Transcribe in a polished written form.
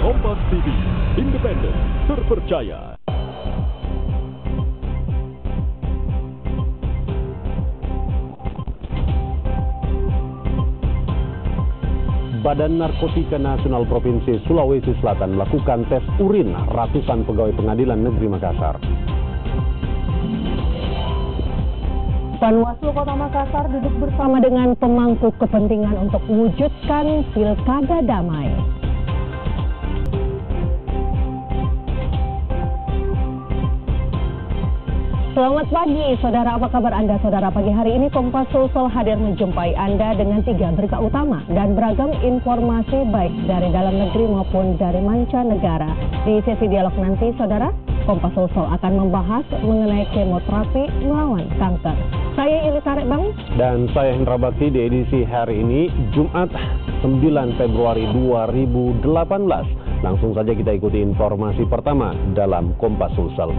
Kompas TV, independen, terpercaya. Badan Narkotika Nasional Provinsi Sulawesi Selatan melakukan tes urin ratusan pegawai pengadilan negeri Makassar. Panwaslu Kota Makassar duduk bersama dengan pemangku kepentingan untuk mewujudkan pilkada damai. Selamat pagi, saudara. Apa kabar Anda, saudara? Pagi hari ini Kompas Sulsel hadir menjumpai Anda dengan 3 berita utama dan beragam informasi baik dari dalam negeri maupun dari mancanegara. Di sesi dialog nanti, saudara, Kompas Sulsel akan membahas mengenai kemoterapi melawan kanker. Saya Ili Tarik Bang. Dan saya Hendra Bakti di edisi hari ini, Jumat 9 Februari 2018. Langsung saja kita ikuti informasi pertama dalam Kompas Sulsel.